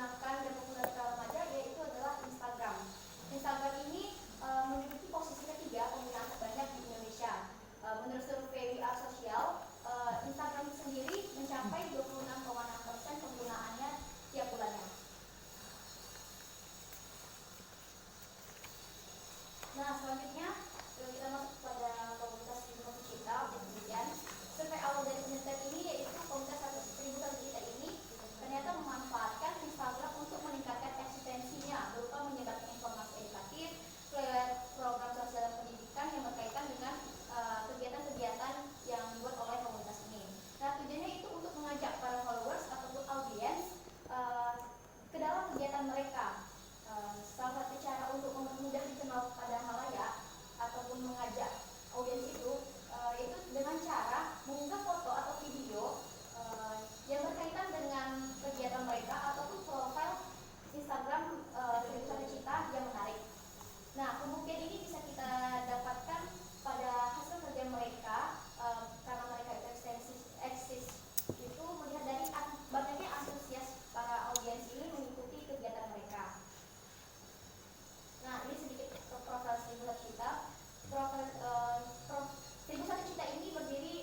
digunakan dan populer di kalangan remaja yaitu adalah Instagram. Instagram ini menduduki posisi ketiga penggunaan terbanyak di Indonesia. Menurut survei WR Sosial, Instagram sendiri mencapai 26,6% penggunaannya tiap bulannya. Nah, selanjutnya kita masuk pada komunitas Ilmu Cita dan kemudian survei awal dari penelitian ini yaitu komunitas 1.000 Cita ini ternyata memanfaatkan Instagram untuk meningkatkan eksistensinya berupa menyebarkan informasi edukatif lewat program sosial dan pendidikan yang berkaitan dengan kegiatan-kegiatan yang dibuat oleh komunitas ini. Nah, tujuannya itu untuk mengajak para followers ataupun audiens ke dalam kegiatan mereka. Salah satu cara untuk mempermudah dikenal pada halayak ataupun mengajak audiens itu yaitu dengan cara mengunggah foto atau video yang berkaitan dengan kegiatan mereka ataupun profil Instagram 1.000 Cita yang menarik. Nah, pembuktian ini bisa kita dapatkan pada hasil kerja mereka karena mereka itu eksis itu melihat dari banyaknya antusias para audiens ini mengikuti kegiatan mereka. Nah, ini sedikit profil 1.000 Cita. Profil 1.000 Cita ini berdiri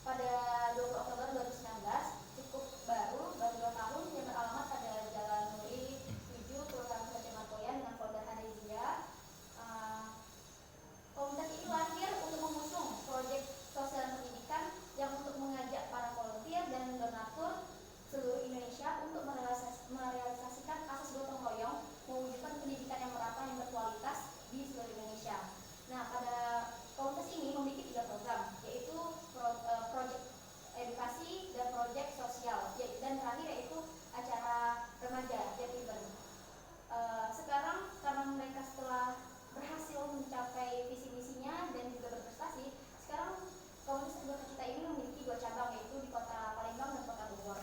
pada 20 Oktober 2019, cukup baru 2 tahun, yang beralamat pada Jalan Nuri 7, Kelurahan Kecamatan dengan folder Hanezia. Komunitas ini lahir untuk mengusung proyek sosial pendidikan yang untuk mengajak para volunteer dan donatur seluruh Indonesia untuk merealisasikan asas gotong royong mewujudkan pendidikan yang merata yang berkualitas di seluruh Indonesia. Nah, pada komunitas ini memiliki 3 program, yaitu proyek edukasi dan proyek sosial, dan terakhir yaitu acara remaja Happy Event. Sekarang karena mereka setelah berhasil mencapai visi misinya dan juga berprestasi, sekarang komunitas 1.000 Cita ini memiliki 2 cabang, yaitu di Kota Palembang dan Kota Bogor.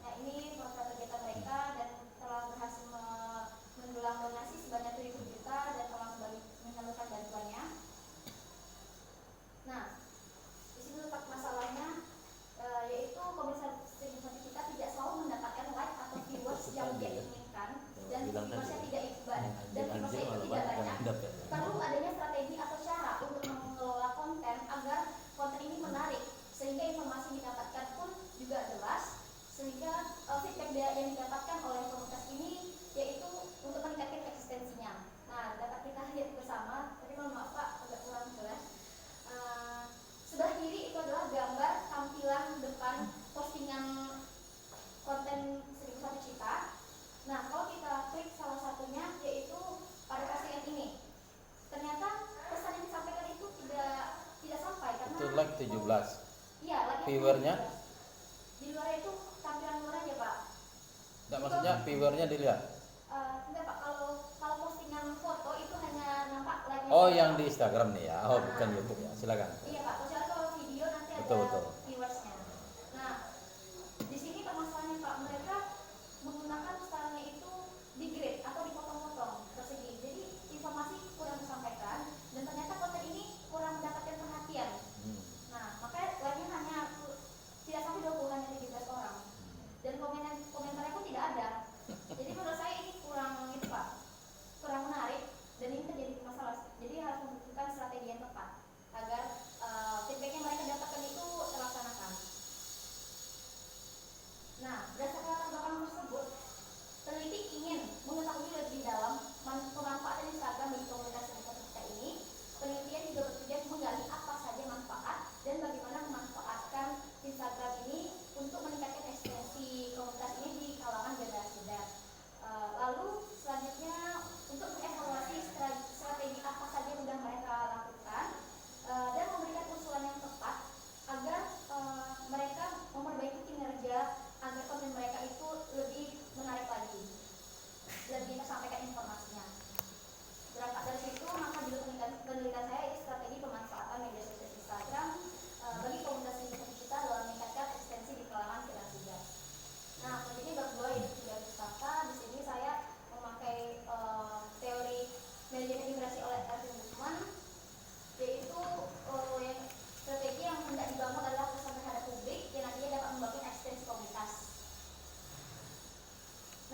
Nah, ini profil kegiatan mereka dan telah berhasil mendulang donasi sebanyak 7 juta dan telah menyalurkan bantuannya. Nah, di sini letak masalahnya yaitu komunitas 1.000 Cita tidak selalu mendapatkan like atau viewers yang dia inginkan dan viewersnya tidak dan viewersnya itu tidak banyak. Perlu adanya strategi atau cara untuk mengelola konten agar konten ini menarik sehingga informasi yang didapatkan pun juga jelas, sehingga feedback yang didapatkan oleh komunitas ini yaitu untuk meningkatkan eksistensinya. Nah, dapat kita lihat bersama, tapi mohon maaf Pak, agak kurang jelas. Sebelah kiri itu adalah gambar tampilan depan postingan konten 1.000 Cita. Nah, kalau kita klik salah satunya yaitu pada postingan ini, ternyata pesan yang disampaikan itu tidak sampai karena itu like 17. Iya, like viewernya 17. Di luar itu tampilan luar aja Pak. Enggak, maksudnya viewernya dilihat. Enggak Pak, kalau postingan foto itu hanya nampak like. Oh, yang di Instagram nih ya. Oh, bukan YouTube ya. Silakan. Iya Pak, kecuali kalau video nanti Betul. ada viewersnya. Nah, di sini permasalahannya Pak, mereka menggunakan stylenya itu di grid atau dipotong-potong persegi. Jadi informasi kurang disampaikan dan ternyata konten ini kurang mendapatkan perhatian. Nah, makanya like-nya hanya tidak sampai 20, hanya 17 orang. Dan komentarnya pun tidak ada. Jadi menurut saya ini kurang itu Pak, kurang menarik dan ini terjadi masalah. Jadi harus membutuhkan strategi yang tepat agar feedback yang mereka dapatkan itu terasa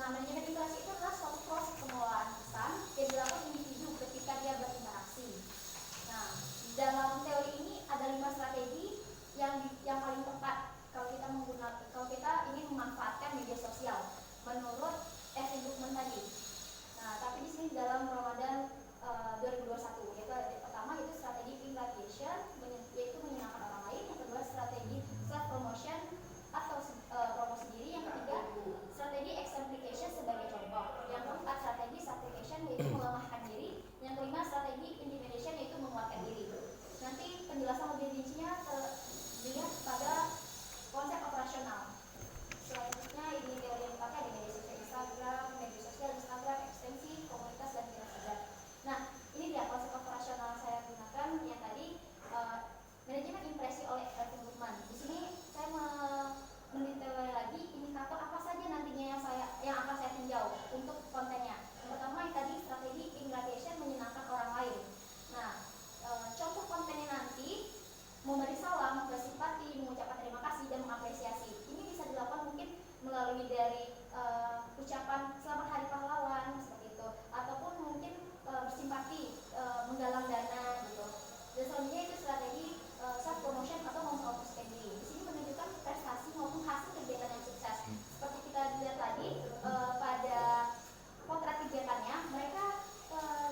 Nah, manajemen interaksi itu adalah suatu proses pengelolaan pesan yang dilakukan individu ketika dia berinteraksi. Nah, dalam teori ini ada 5 strategi yang paling tepat kalau kita ingin memanfaatkan media sosial menurut Evan Bookman tadi. Nah, tapi di sini dalam Ramadan 2021 yaitu pertama itu strategi pingration yaitu menyenangkan orang lain, yang kedua strategi self promotion atau promosi diri, yang ketiga strategi exemplification sebagai contoh, yang keempat strategi supplication yaitu melemahkan diri, yang kelima strategi intimidation yaitu menguatkan diri. Nanti penjelasan lebih rincinya dilihat pada konsep operasional. Selanjutnya ini teori yang dipakai di media sosial Instagram, ekstensi, komunitas dan kinerja. Nah, ini dia konsep operasional saya gunakan yang tadi manajemen impresi oleh Evan Bookman. Di sini saya mendetail lagi indikator apa saja nantinya yang akan saya tinjau untuk kontennya. Yang pertama yang tadi strategi ingratation menyenangkan orang lain. Nah, contoh kontennya nanti memberi salam, bersimpati, mengucapkan terima kasih dan mengapresiasi. Ini bisa dilakukan mungkin melalui dari ucapan selamat hari pahlawan seperti itu, ataupun mungkin bersimpati, menggalang dana gitu. Dan selanjutnya itu strategi self promotion atau mempromosikan diri. Di sini menunjukkan prestasi maupun hasil kegiatan yang sukses. Seperti kita lihat tadi pada potret kegiatannya, mereka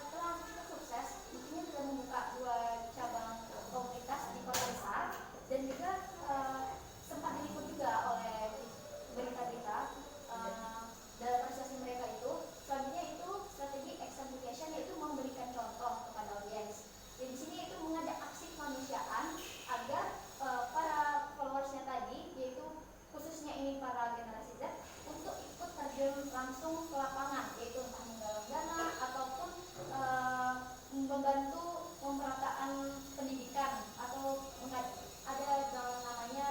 telah cukup sukses. Buktinya sudah membuka 2 cabang komunitas di kota besar dan juga sempat diliput juga oleh berita-berita dalam prestasi mereka itu. Selanjutnya itu strategi exemplification yaitu memberikan contoh kepada audiens. Jadi di sini itu mengajak aksi kemanusiaan agar para followersnya tadi, yaitu khususnya ini para generasi Z, untuk ikut terjun langsung ke lapangan, yaitu entah menggalang dana ataupun membantu pemerataan pendidikan atau ada namanya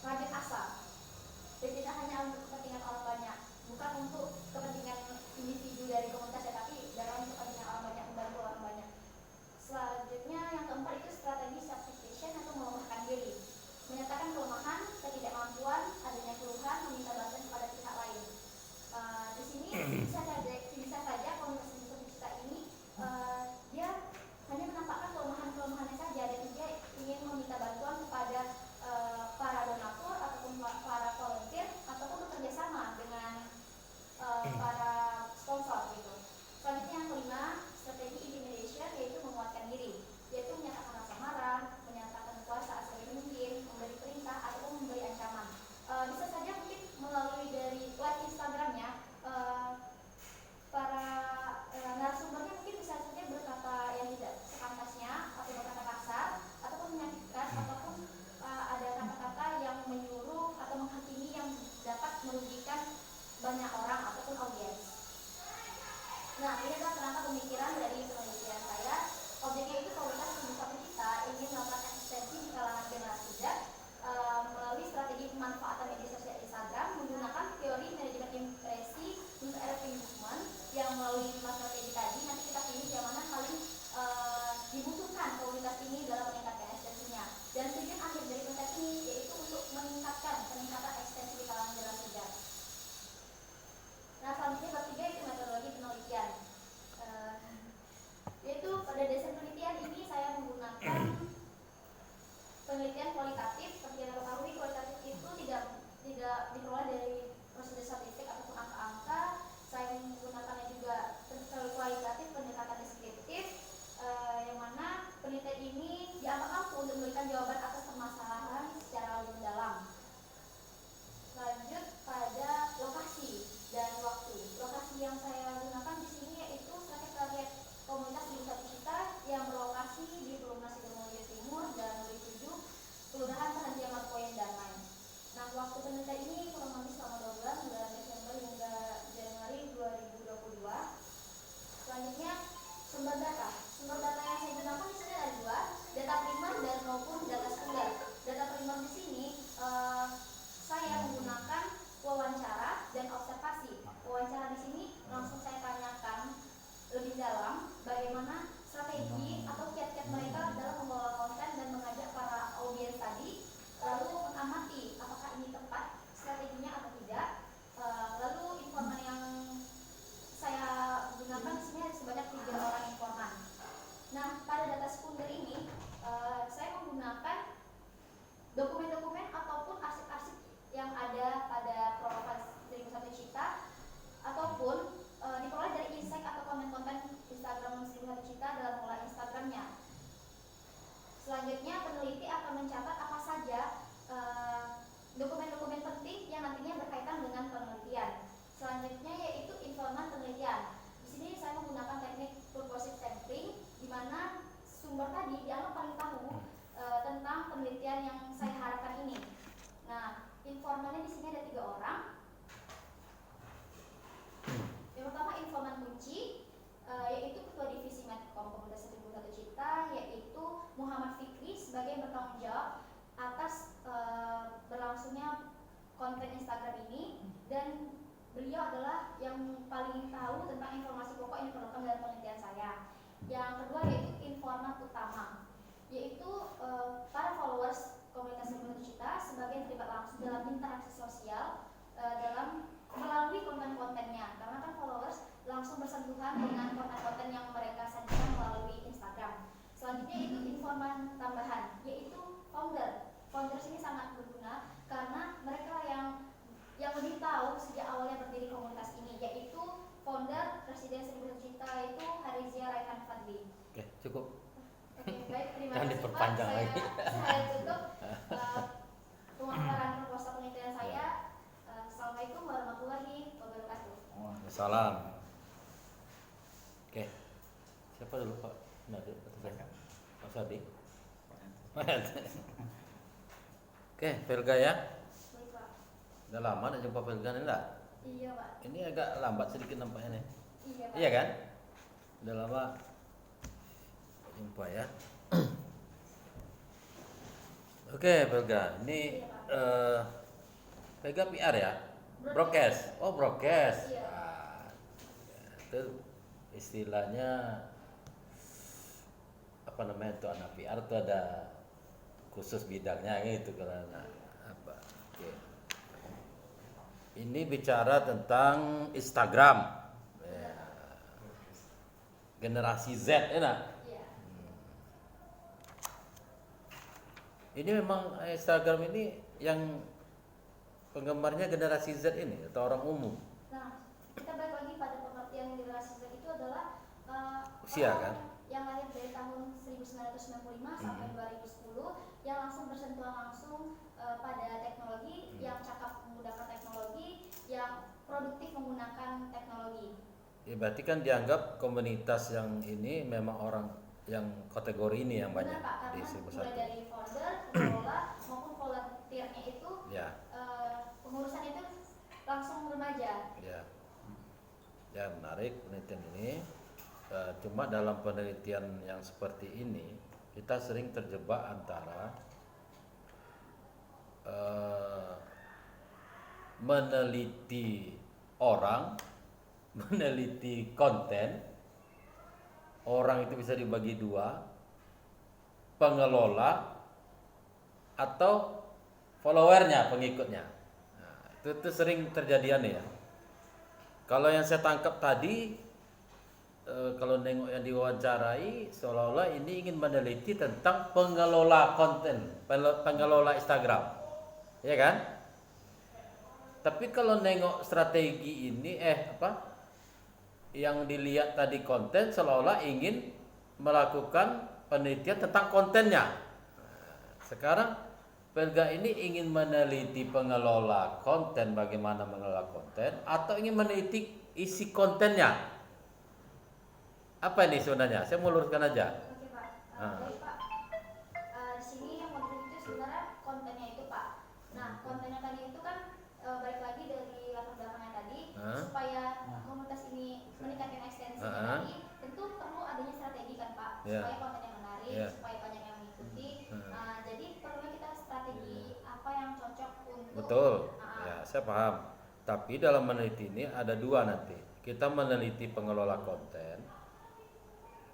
Raja Asa. Dan tidak hanya untuk kepentingan orang banyak, bukan untuk kepentingan individu dari komunitas, tapi dalam kepentingan orang banyak, membantu orang banyak. Selanjutnya yang keempat itu strategi supplication atau melemahkan diri, menyatakan kelemahan, ketidakmampuan, adanya keluhan, meminta bantuan kepada pihak lain. Di sini bisa saja komunitas kita ini dia hanya menampakkan kelemahan-kelemahannya saja dan dia ingin meminta bantuan kepada para donatur ataupun para volunteer ataupun bekerja sama dengan para sponsor gitu. Selanjutnya yang kelima, strategi intimidation yaitu menguatkan diri, yaitu menyatakan rasa marah, menyatakan kuasa sebagai mungkin, memberi perintah ataupun memberi ancaman. Bisa saja mungkin melalui dari live Instagramnya para narasumbernya mungkin bisa saja berkata yang tidak sepantasnya atau berkata kasar ataupun menyakitkan ataupun ada kata-kata yang menyuruh atau menghakimi yang dapat merugikan banyak orang ataupun audiens. Nah, ini adalah kerangka pemikiran dari penelitian saya. Objeknya itu komunitas satu kita ingin melakukan eksistensi di kalangan generasi Z melalui strategi pemanfaatan media sosial Instagram menggunakan teori manajemen impresi untuk Evan Bookman yang melalui 5 strategi tadi. Nanti kita pilih yang mana paling dibutuhkan komunitas ini dalam meningkatkan ekstensinya. Dan tujuan akhir dari konten ini yaitu untuk peningkatan ekstensi di kalangan generasi Z. Nah, selanjutnya bab 3 itu metodologi penelitian. Yaitu pada dasar penelitian ini saya menggunakan yang paling tahu tentang informasi pokok yang diperlukan dalam penelitian saya. Yang kedua yaitu informan utama, yaitu para followers komunitas Seribu Cita sebagai yang terlibat langsung dalam interaksi sosial dalam melalui konten-kontennya, karena kan followers langsung bersentuhan dengan konten-konten yang mereka sajikan melalui Instagram. Selanjutnya itu informan tambahan, yaitu founder. Founders ini sangat berguna karena mereka yang lebih tahu sejak awalnya berdiri komunitas ini, yaitu founder Presiden Seribu Cita itu Harizia Raihan Fadli. Oke, cukup. Oke, baik, terima Jangan kasih Pak. diperpanjang lagi. Saya tutup pemaparan proposal penelitian saya. Assalamualaikum warahmatullahi wabarakatuh. Salam. Oke. Siapa dulu Pak? Nadir atau saya? Pak Sadi. Oke, Velga ya. Baik Pak. Udah lama nak jumpa Velga nih enggak? Iya Pak. Ini agak lambat sedikit nampaknya nih. Iya Pak. Iya kan? Udah lama jumpa ya. Oke, Velga. Ini Velga PR ya? Broadcast. Oh, broadcast. Iya. Ah, itu istilahnya apa namanya itu anak PR itu ada khusus bidangnya gitu kalau anak apa. Oke. Ini bicara tentang Instagram. Ya. Generasi Z, enak. Iya. Ini memang Instagram ini yang penggemarnya generasi Z ini atau orang umum? Nah, kita balik lagi pada pengertian generasi Z itu adalah Usia, orang kan? yang lahir dari tahun 1995 sampai 2010 yang langsung bersentuhan langsung pada teknologi, yang cakap menggunakan teknologi, yang produktif menggunakan teknologi. Ya, berarti kan dianggap komunitas yang ini memang orang yang kategori ini yang banyak Benar Pak, di karena 1001. mulai dari founder, pengelola maupun volunteernya itu Ya, pengurusan itu langsung remaja. ya. Ya, menarik penelitian ini. Cuma dalam penelitian yang seperti ini kita sering terjebak antara meneliti orang, meneliti konten. Orang itu bisa dibagi dua, pengelola atau followernya, pengikutnya. Nah, itu sering terjadian ya. Kalau yang saya tangkap tadi, kalau nengok yang diwawancarai, seolah-olah ini ingin meneliti tentang pengelola konten, pengelola Instagram, ya kan? Tapi kalau nengok strategi ini, yang dilihat tadi konten, seolah-olah ingin melakukan penelitian tentang kontennya. Sekarang Velga ini ingin meneliti pengelola konten, bagaimana mengelola konten, atau ingin meneliti isi kontennya. Apa ini sebenarnya? Saya mau luruskan aja. Oke Pak. Baik Pak. Di sini yang mau diteliti sebenarnya kontennya itu Pak. Nah, kontennya tadi itu kan balik lagi dari latar belakangnya tadi, supaya komunitas ini meningkatkan ekstensinya tadi, tentu perlu adanya strategi kan Pak, supaya kontennya menarik, supaya banyak yang mengikuti. Jadi perlunya kita strategi apa yang cocok untuk. Betul. Ya, saya paham. Tapi dalam meneliti ini ada dua nanti. Kita meneliti pengelola konten,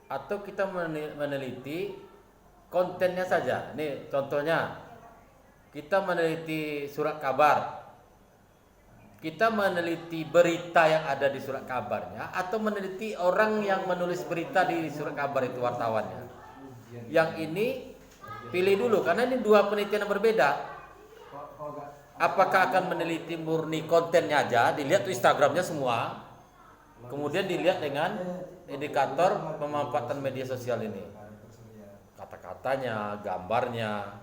atau kita meneliti kontennya saja. Nih contohnya, kita meneliti surat kabar, kita meneliti berita yang ada di surat kabarnya, atau meneliti orang yang menulis berita di surat kabar itu, wartawannya. Yang ini pilih dulu, karena ini dua penelitian yang berbeda. Apakah akan meneliti murni kontennya aja, dilihat tuh Instagramnya semua, kemudian dilihat dengan indikator pemanfaatan media sosial ini, kata-katanya, gambarnya,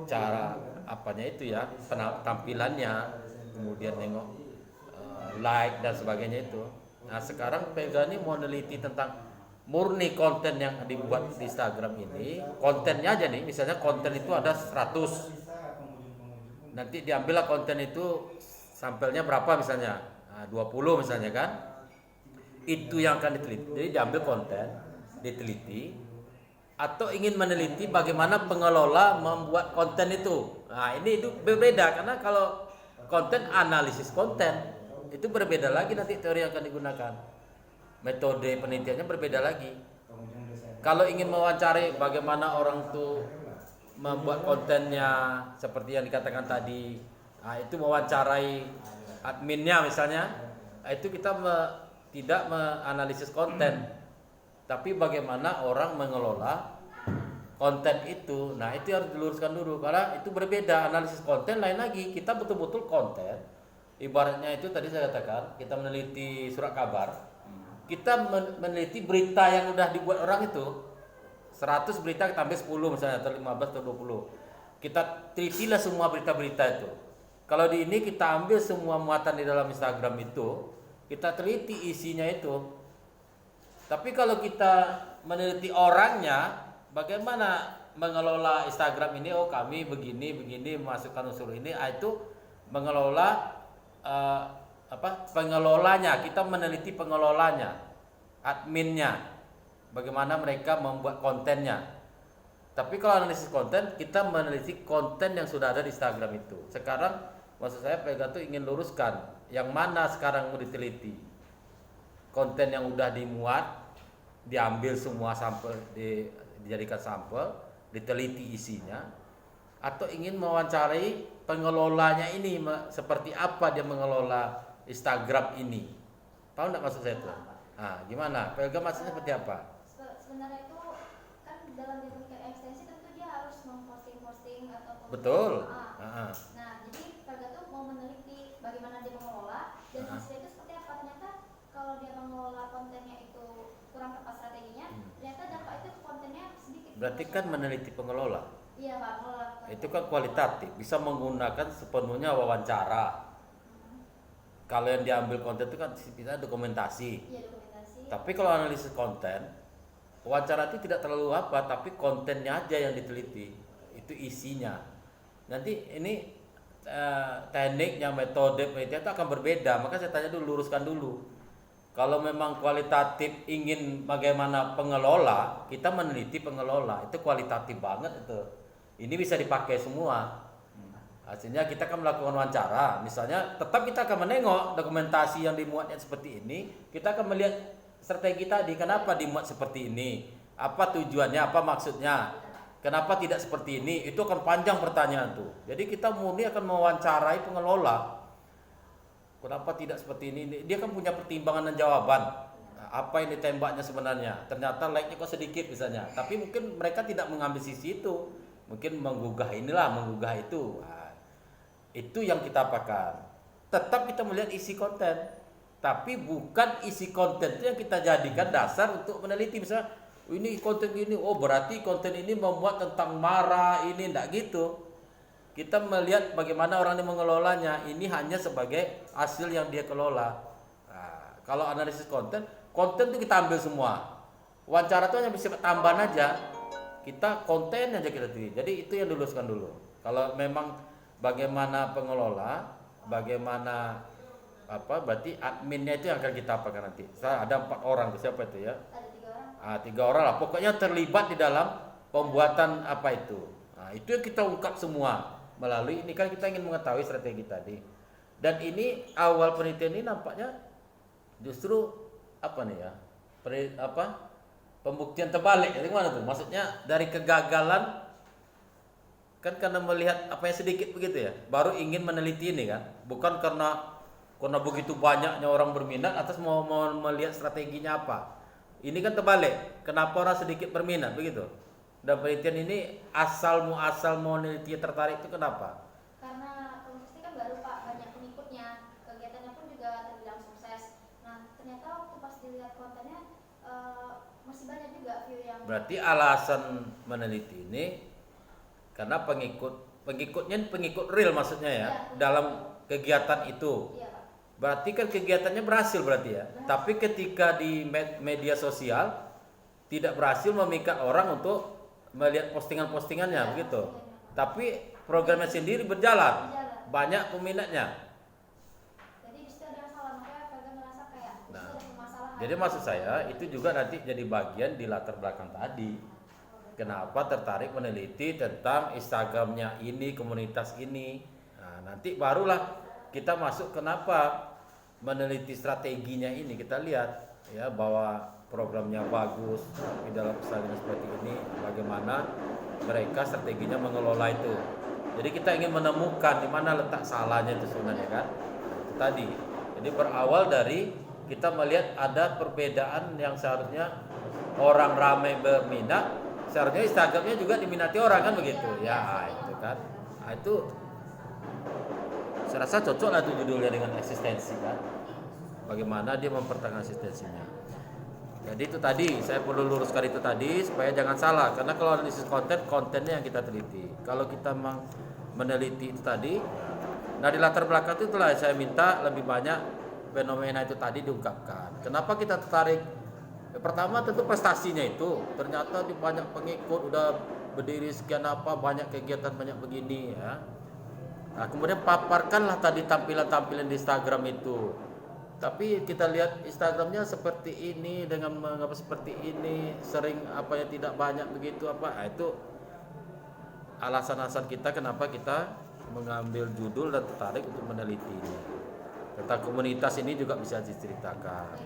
cara apanya itu ya, tampilannya, kemudian nengok like dan sebagainya itu. Nah sekarang Velga ini mau neliti tentang murni konten yang dibuat di Instagram ini, kontennya aja nih, misalnya konten itu ada 100, nanti diambillah konten itu sampelnya berapa misalnya, 20 misalnya kan. Itu yang akan diteliti. Jadi diambil konten, diteliti, atau ingin meneliti bagaimana pengelola membuat konten itu. Nah ini itu berbeda, karena kalau konten, analisis konten, itu berbeda lagi nanti teori yang akan digunakan. Metode penelitiannya berbeda lagi. Kalau ingin mewawancari bagaimana orang tuh membuat kontennya seperti yang dikatakan tadi, nah, itu mewawancarai adminnya misalnya, itu kita tidak menganalisis konten, tapi bagaimana orang mengelola konten itu. Nah itu harus diluruskan dulu karena itu berbeda. Analisis konten lain lagi, kita betul-betul konten. Ibaratnya itu tadi saya katakan, kita meneliti surat kabar, kita meneliti berita yang udah dibuat orang itu. 100 berita kita ambil 10 misalnya, atau 15 atau 20. Kita telitilah semua berita-berita itu. Kalau di ini kita ambil semua muatan di dalam Instagram itu, kita teliti isinya itu. Tapi kalau kita meneliti orangnya, bagaimana mengelola Instagram ini? Oh kami begini memasukkan unsur ini. Itu mengelola pengelolanya. Kita meneliti pengelolanya, adminnya, bagaimana mereka membuat kontennya. Tapi kalau analisis konten, kita meneliti konten yang sudah ada di Instagram itu. Sekarang maksud saya Pega tuh ingin luruskan yang mana sekarang mau diteliti. Konten yang udah dimuat, diambil semua sampel, dijadikan sampel, diteliti isinya, atau ingin mewawancarai pengelolanya ini, seperti apa dia mengelola Instagram ini. Tahu enggak maksud saya tuh? Nah, gimana? Pelga maksudnya seperti apa? Sebenarnya itu kan dalam dinamika ekstensi tentu dia harus memposting atau Betul. Nah, jadi Pelga tuh mau meneliti bagaimana dia mengelola dan hasilnya itu seperti apa. Ternyata kalau dia mengelola kontennya itu kurang tepat strateginya, ternyata dampak itu kontennya sedikit. Berarti kan meneliti pengelola. Iya Pak, mengelola. Itu kan kualitatif, bisa menggunakan sepenuhnya wawancara. Kalau yang diambil konten itu kan bisa dokumentasi. Iya, dokumentasi. Tapi kalau analisis konten, wawancara itu tidak terlalu apa, tapi kontennya aja yang diteliti, itu isinya. Nanti ini tekniknya, metode penelitian itu akan berbeda. Maka saya tanya dulu, luruskan dulu. Kalau memang kualitatif ingin bagaimana pengelola, kita meneliti pengelola, itu kualitatif banget itu. Ini bisa dipakai semua. Hasilnya kita akan melakukan wawancara, misalnya tetap kita akan menengok dokumentasi yang dimuatnya seperti ini, kita akan melihat strategi tadi, kenapa dimuat seperti ini, apa tujuannya, apa maksudnya, kenapa tidak seperti ini, itu akan panjang pertanyaan tuh. Jadi kita murni akan mewawancarai pengelola, kenapa tidak seperti ini, dia kan punya pertimbangan dan jawaban. Nah, apa yang ditembaknya sebenarnya, ternyata like-nya kok sedikit misalnya, tapi mungkin mereka tidak mengambil sisi itu, mungkin menggugah inilah, menggugah itu. Nah, itu yang kita apakan. Tetap kita melihat isi konten, tapi bukan isi konten itu yang kita jadikan dasar untuk meneliti. Misalnya ini konten ini, oh berarti konten ini memuat tentang marah, ini enggak gitu. Kita melihat bagaimana orang ini mengelolanya, ini hanya sebagai hasil yang dia kelola. Nah, kalau analisis konten itu kita ambil semua. Wawancara itu hanya bisa tambahan aja, kita konten aja kita tulis. Jadi itu yang diluluskan dulu. Kalau memang bagaimana pengelola, bagaimana berarti adminnya itu yang akan kita apakan nanti. Ada 4 orang, siapa itu ya? Ada 3 3 orang. orang lah, pokoknya terlibat di dalam pembuatan apa itu. Nah, itu yang kita ungkap semua melalui ini kan kita ingin mengetahui strategi tadi. Dan ini awal penelitian ini nampaknya justru apa nih ya? Pembuktian terbalik. Jadi mana tuh? Maksudnya dari kegagalan kan karena melihat apa yang sedikit begitu ya, baru ingin meneliti ini kan, bukan karena begitu banyaknya orang berminat atas mau melihat strateginya apa. Ini kan terbalik, kenapa orang sedikit berminat begitu. Dan penelitian ini asal mau meneliti tertarik itu kenapa? Karena pasti kan baru Pak, banyak pengikutnya, kegiatannya pun juga terbilang sukses. Nah ternyata waktu pas dilihat kontennya masih banyak juga view yang. Berarti alasan meneliti ini karena pengikutnya pengikut real maksudnya ya, dalam kegiatan itu. Iya, Pak. Berarti kan kegiatannya berhasil berarti ya. Tapi ketika di media sosial tidak berhasil memikat orang untuk melihat postingan-postingannya begitu. Tapi programnya sendiri berjalan. Banyak peminatnya. Jadi disitu ada yang salah, makanya Pelga merasa kayak disitu ada permasalahan. Jadi maksud saya itu juga nanti jadi bagian di latar belakang tadi. Kenapa tertarik meneliti tentang Instagramnya ini, komunitas ini. Nah, nanti barulah kita masuk kenapa meneliti strateginya ini, kita lihat ya bahwa programnya bagus di dalam persalinan seperti ini, bagaimana mereka strateginya mengelola itu. Jadi kita ingin menemukan di mana letak salahnya itu sebenarnya kan. Itu tadi. Jadi berawal dari kita melihat ada perbedaan yang seharusnya orang ramai berminat, seharusnya Instagramnya juga diminati orang kan begitu. Ya, itu kan. Nah, itu saya rasa cocok lah tuh judulnya dengan eksistensi kan. Bagaimana dia mempertahankan eksistensinya. Jadi itu tadi, saya perlu luruskan itu tadi supaya jangan salah. Karena kalau analisis kontennya yang kita teliti. Kalau kita meneliti itu tadi, nah di latar belakang itu itulah saya minta lebih banyak fenomena itu tadi diungkapkan. Kenapa kita tertarik? Pertama tentu prestasinya itu. Ternyata di banyak pengikut udah berdiri sekian apa, banyak kegiatan banyak begini ya. Nah, kemudian paparkanlah tadi tampilan-tampilan di Instagram itu. Tapi kita lihat Instagramnya seperti ini dengan mengapa seperti ini, sering apa yang tidak banyak begitu apa. Nah, itu alasan-alasan kita kenapa kita mengambil judul dan tertarik untuk meneliti ini. Tentang komunitas ini juga bisa diceritakan.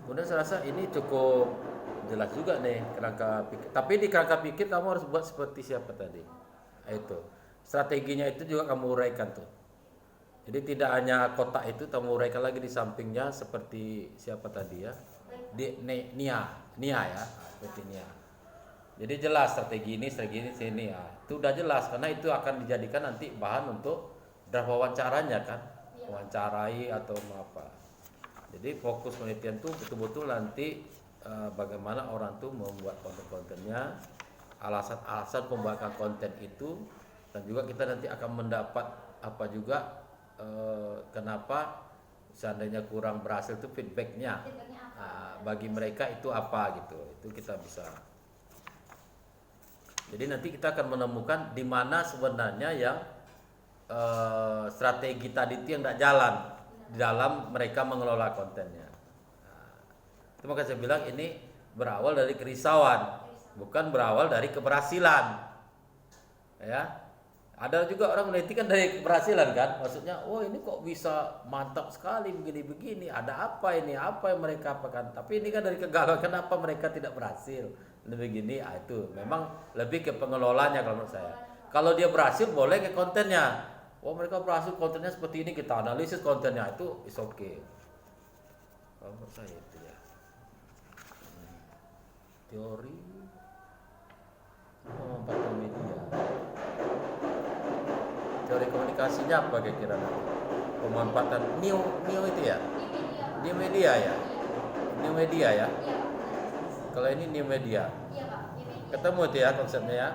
Kemudian saya rasa ini cukup jelas juga nih kerangka pikir. Tapi di kerangka pikir kamu harus buat seperti siapa tadi? Itu strateginya itu juga kamu uraikan tuh. Jadi tidak hanya kotak itu kamu uraikan lagi di sampingnya seperti siapa tadi ya, Nia ya, seperti Nia. Jadi jelas strategi ini sini ya. Itu udah jelas karena itu akan dijadikan nanti bahan untuk draft wawancaranya kan, wawancarai atau apa. Jadi fokus penelitian tuh betul-betul nanti bagaimana orang tuh membuat konten-kontennya, alasan-alasan pembuatan konten itu, dan juga kita nanti akan mendapat apa juga kenapa seandainya kurang berhasil itu feedbacknya bagi mereka itu apa gitu, itu kita bisa. Jadi nanti kita akan menemukan di mana sebenarnya yang strategi tadi itu yang tidak jalan di dalam mereka mengelola kontennya. Itu makanya saya bilang ini berawal dari kerisauan, bukan berawal dari keberhasilan. Ya. Ada juga orang meneliti kan dari keberhasilan kan, maksudnya, oh ini kok bisa mantap sekali begini-begini, ada apa ini, apa yang mereka apakan. Tapi ini kan dari kegagalan, kenapa mereka tidak berhasil, begini, itu memang lebih ke pengelolanya kalau menurut saya. Kalau dia berhasil boleh ke kontennya, oh mereka berhasil kontennya seperti ini, kita analisis kontennya, itu is okay. Kalau menurut saya itu ya. Teori pemanfaatan media. Teori komunikasinya apa kira-kira? Pemanfaatan new itu ya? New media ya? New media ya? Kalau ini new media. Ketemu itu ya konsepnya ya?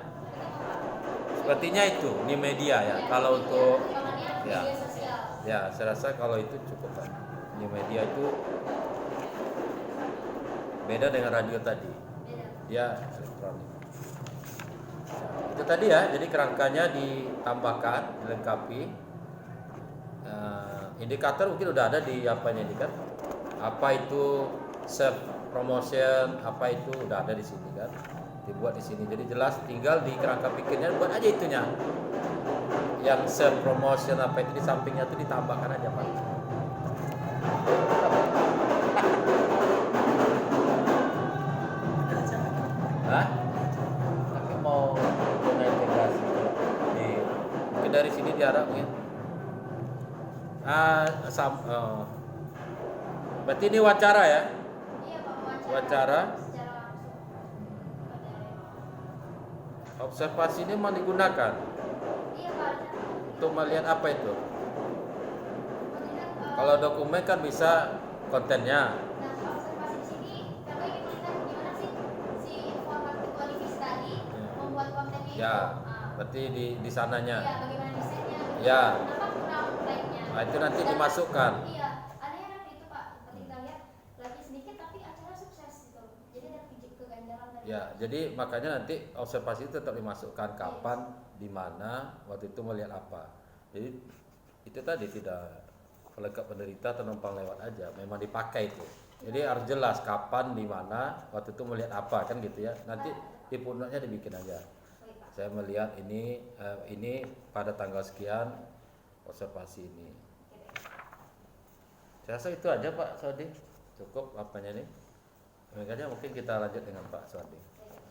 Sepertinya itu new media ya. Kalau untuk ya saya rasa kalau itu cukup kan. New media itu beda dengan radio tadi. Dia elektronik. Itu tadi ya, jadi kerangkanya ditambahkan, dilengkapi. Indikator mungkin udah ada di apanya ini kan. Apa itu self promotion, apa itu udah ada di sini kan. Dibuat di sini. Jadi jelas tinggal di kerangka pikirnya buat aja itunya. Yang self promotion apa itu di sampingnya itu ditambahkan aja Pak. Hah? Tapi mau integrasi mungkin dari sini diarah mungkin. Berarti ini wawancara ya? Iya Pak, Wawancara. secara langsung. Observasi ini mau digunakan Iya Pak. untuk melihat apa itu? Melihat, Kalau dokumen kan bisa kontennya. nah, observasi di sini, Kakak ingin melihat gimana sih si informatif Olivis tadi membuat kontennya Ya, itu. berarti di sananya. Iya, bagaimana desainnya? Ya. Kenapa kurang baiknya? Nah, itu nanti Dan- dimasukkan. Iya, ada yang nanti itu Pak. Seperti kita lihat lagi sedikit tapi acara sukses gitu. Jadi ada keganjalan tadi. Ya, jadi makanya nanti observasi itu tetap dimasukkan kapan, di mana, waktu itu melihat apa. Jadi itu tadi tidak pelengkap penderita atau numpang lewat aja, memang dipakai itu. Jadi harus jelas kapan, di mana, waktu itu melihat apa kan gitu ya. Nanti di pundaknya dibikin aja. Baik, Pak. Saya melihat ini pada tanggal sekian observasi ini. Oke, Saya rasa itu aja Pak Sodi, cukup apanya nih. Makanya mungkin kita lanjut dengan Pak Sodi. Oke.